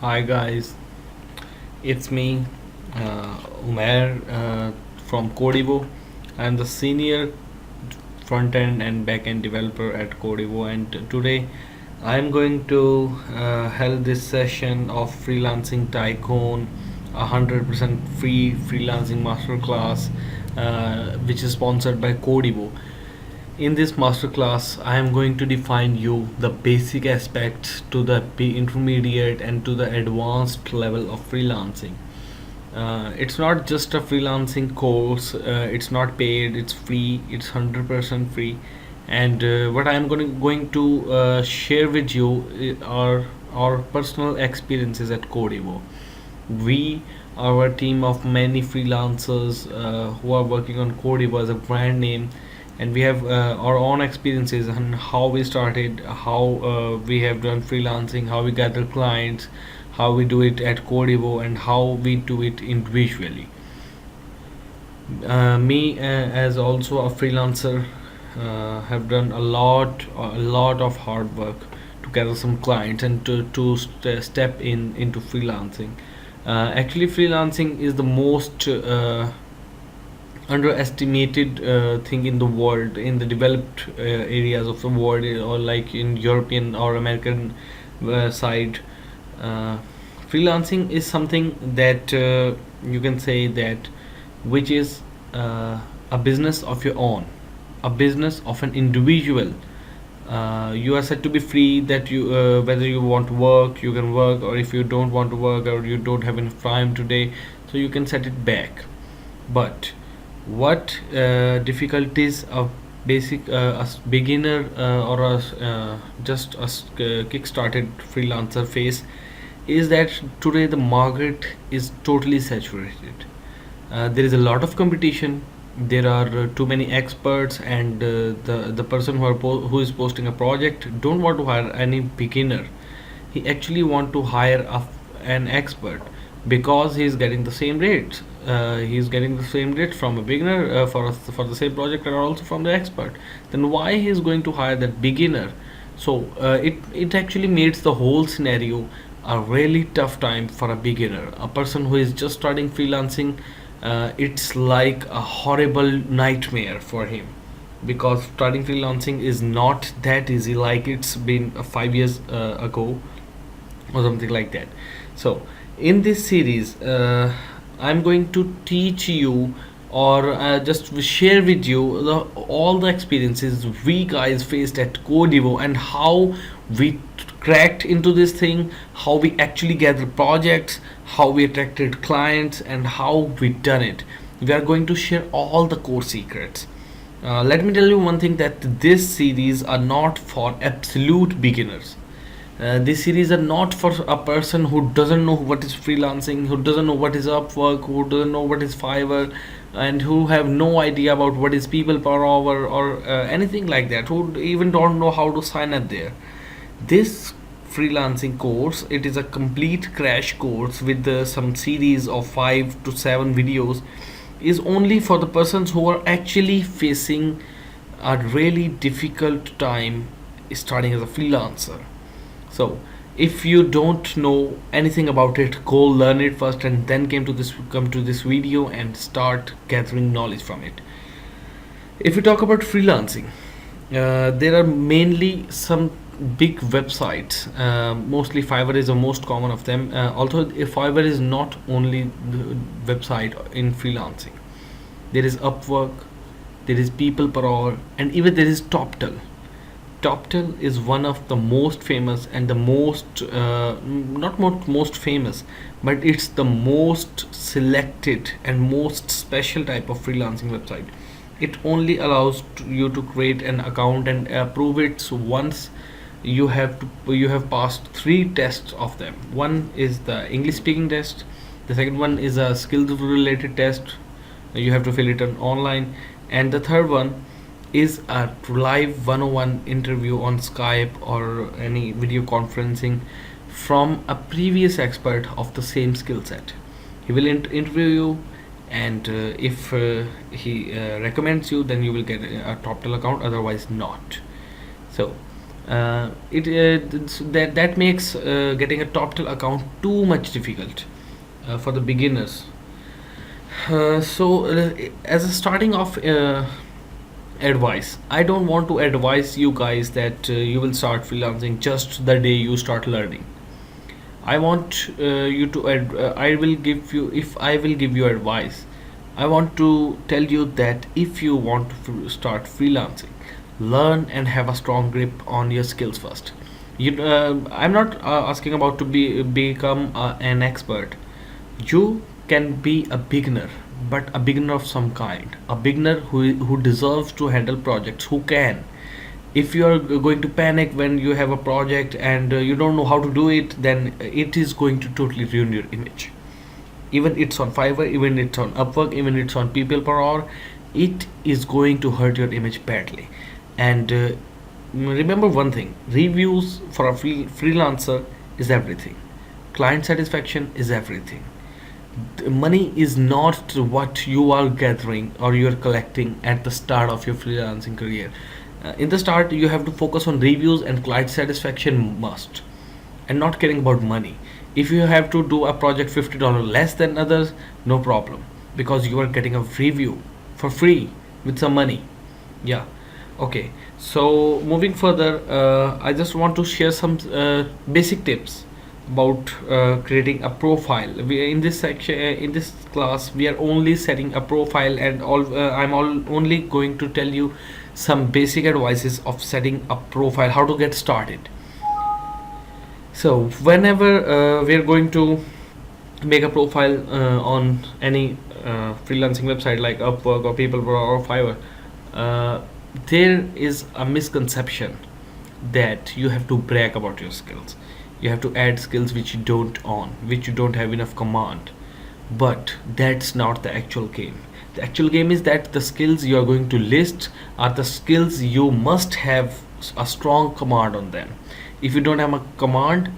Hi guys, it's me, Umair from Codivo. I'm the senior front end and back end developer at Codivo, and today I'm going to held this session of Freelancing Tycoon, 100% free freelancing masterclass, which is sponsored by Codivo. In this masterclass, I am going to define you the basic aspects to the intermediate and to the advanced level of freelancing. It's not just a freelancing course. It's not paid. It's free. It's 100% free. And what I am going to share with you are our personal experiences at Codivo. We are a team of many freelancers who are working on Codivo as a brand name, and we have our own experiences on how we started, how we have done freelancing, how we gather clients, how we do it at Codivo, and how we do it individually. Me as also a freelancer have done a lot of hard work to gather some clients and to step in into freelancing. Actually, freelancing is the most underestimated thing in the world, in the developed areas of the world, or like in European or American side. uh, Freelancing is something that you can say that which is a business of your own, a business of an individual. You are said to be free, that you whether you want to work you can work, or if you don't want to work or you don't have enough time today, so you can set it back. But what difficulties a basic beginner or just kick-started freelancer face is that today the market is totally saturated. There is a lot of competition. There are too many experts, and the person who is posting a project don't want to hire any beginner. He actually want to hire an expert, because he is getting the same rates. He is getting the same rates from a beginner for the same project, and also from the expert. Then why he is going to hire that beginner? So it actually makes the whole scenario a really tough time for a beginner, a person who is just starting freelancing. It's like a horrible nightmare for him, because starting freelancing is not that easy, like it's been 5 years ago or something like that. So in this series, I'm going to teach you, or just share with you all the experiences we guys faced at Codivo, and how we cracked into this thing, how we actually gathered projects, how we attracted clients, and how we done it. We are going to share all the core secrets. Let me tell you one thing, that this series are not for absolute beginners. This series are not for a person who doesn't know what is freelancing, who doesn't know what is Upwork, who doesn't know what is Fiverr, and who have no idea about what is people per hour, or anything like that, who even don't know how to sign up there. This freelancing course, it is a complete crash course with some series of 5 to 7 videos, is only for the persons who are actually facing a really difficult time starting as a freelancer. So if you don't know anything about it, go learn it first, and then come to this video and start gathering knowledge from it. If we talk about freelancing, there are mainly some big websites. Mostly Fiverr is the most common of them. Although if Fiverr is not only the website in freelancing, there is Upwork, there is People Per Hour, and even there is TopTel. TopTel is one of the most famous, and the most not most famous, but it's the most selected and most special type of freelancing website. It only allows you to create an account and approve it. So once you have passed three tests of them. One is the English speaking test. The second one is a skills related test. You have to fill it on online, and the third one is a live 101 interview on Skype or any video conferencing from a previous expert of the same skill set. He will interview you, and if he recommends you, then you will get a TopTel account, otherwise not. So That makes getting a top tier account too much difficult for the beginners. As a starting off advice, I don't want to advise you guys that you will start freelancing just the day you start learning. I want you to I will give you, if I will give you advice, I want to tell you that if you want to start freelancing, learn and have a strong grip on your skills first. I'm not asking about to become an expert. You can be a beginner, but a beginner of some kind, a beginner who deserves to handle projects, who can. If you are going to panic when you have a project and you don't know how to do it, then it is going to totally ruin your image. Even it's on Fiverr, even it's on Upwork, even it's on people per hour, it is going to hurt your image badly. And remember one thing: reviews for a freelancer is everything, client satisfaction is everything. The money is not what you are gathering or you are collecting at the start of your freelancing career. In the start, you have to focus on reviews and client satisfaction must, and not caring about money. If you have to do a project $50 less than others, no problem, because you are getting a review for free with some money. Yeah. Okay. So moving further, I just want to share some basic tips about creating a profile. We in this section, in this class, we are only setting a profile, and only going to tell you some basic advices of setting a profile, how to get started. So whenever we are going to make a profile on any freelancing website like Upwork or People or Fiverr, there is a misconception that you have to brag about your skills. You have to add skills which you don't own, which you don't have enough command. But that's not the actual game. The actual game is that the skills you are going to list are the skills you must have a strong command on them. If you don't have a command,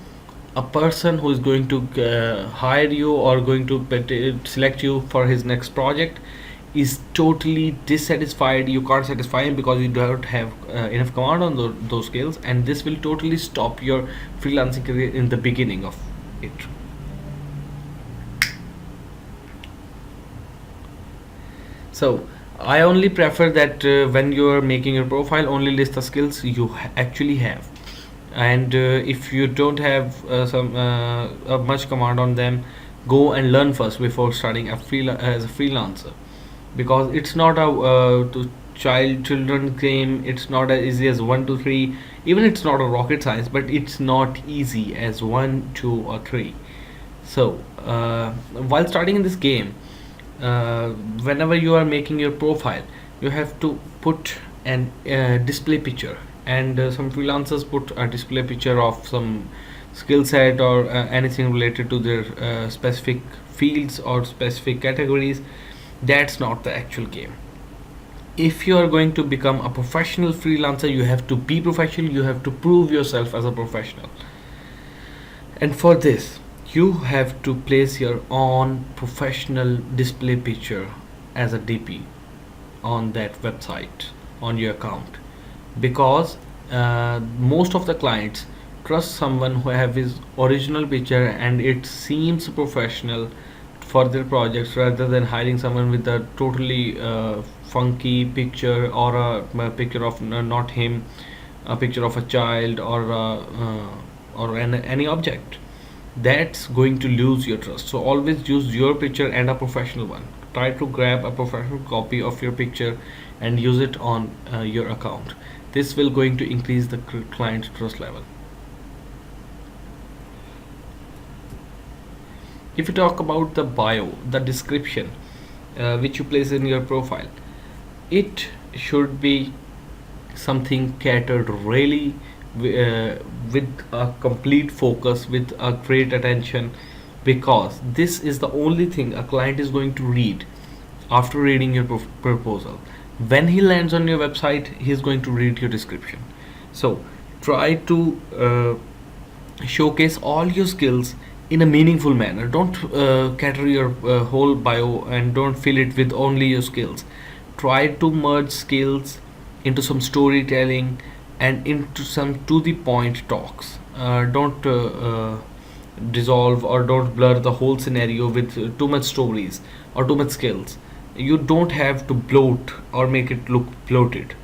a person who is going to hire you or going to select you for his next project is totally dissatisfied. You can't satisfy him because you don't have enough command on those skills, and this will totally stop your freelancing career in the beginning of it. So I only prefer that when you are making your profile, only list the skills you actually have, and if you don't have much command on them, go and learn first before starting as a freelancer, because it's not a children game. It's not as easy as 1 2 3. Even it's not a rocket science, but it's not easy as 1 2 or 3. So while starting in this game, whenever you are making your profile, you have to put an display picture, and some freelancers put a display picture of some skill set or anything related to their specific fields or specific categories. That's not the actual game. If you are going to become a professional freelancer, you have to be professional, you have to prove yourself as a professional, and for this you have to place your own professional display picture as a DP on that website, on your account, because most of the clients trust someone who have his original picture and it seems professional for their projects, rather than hiring someone with a totally funky picture, or a picture of not him, a picture of a child, or any object. That's going to lose your trust. So always use your picture and a professional one. Try to grab a professional copy of your picture and use it on your account. This will going to increase the client's trust level. If you talk about the bio, the description which you place in your profile, it should be something catered really with a complete focus, with a great attention, because this is the only thing a client is going to read after reading your proposal. When he lands on your website, he is going to read your description. So try to showcase all your skills in a meaningful manner. Don't cater your whole bio and don't fill it with only your skills. Try to merge skills into some storytelling, and into some to the point talks. Don't dissolve or don't blur the whole scenario with too much stories or too much skills. You don't have to bloat or make it look bloated.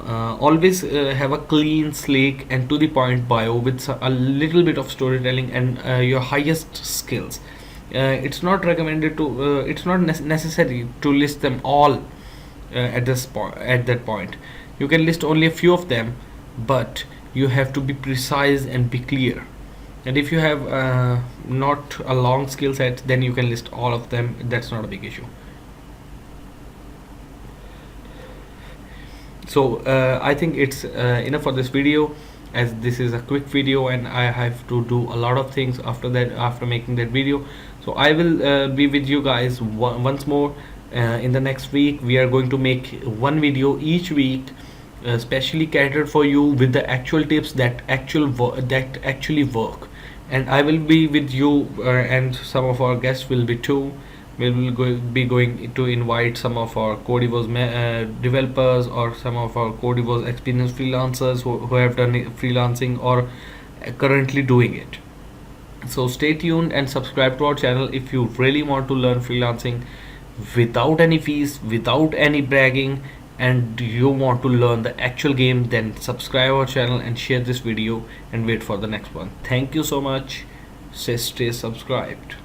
Always have a clean, sleek, and to the point bio with a little bit of storytelling and your highest skills. It's not recommended to. It's not necessary to list them all at this point. At that point, you can list only a few of them, but you have to be precise and be clear. And if you have not a long skill set, then you can list all of them. That's not a big issue. So I think it's enough for this video, as this is a quick video and I have to do a lot of things after that, after making that video. So I will be with you guys once more in the next week. We are going to make one video each week, specially catered for you with the actual tips that actually work. And I will be with you, and some of our guests will be too. We will be going to invite some of our Codivos developers or some of our Codivos experienced freelancers who have done freelancing or currently doing it. So stay tuned and subscribe to our channel if you really want to learn freelancing without any fees, without any bragging, and you want to learn the actual game. Then subscribe our channel and share this video and wait for the next one. Thank you so much. Stay subscribed.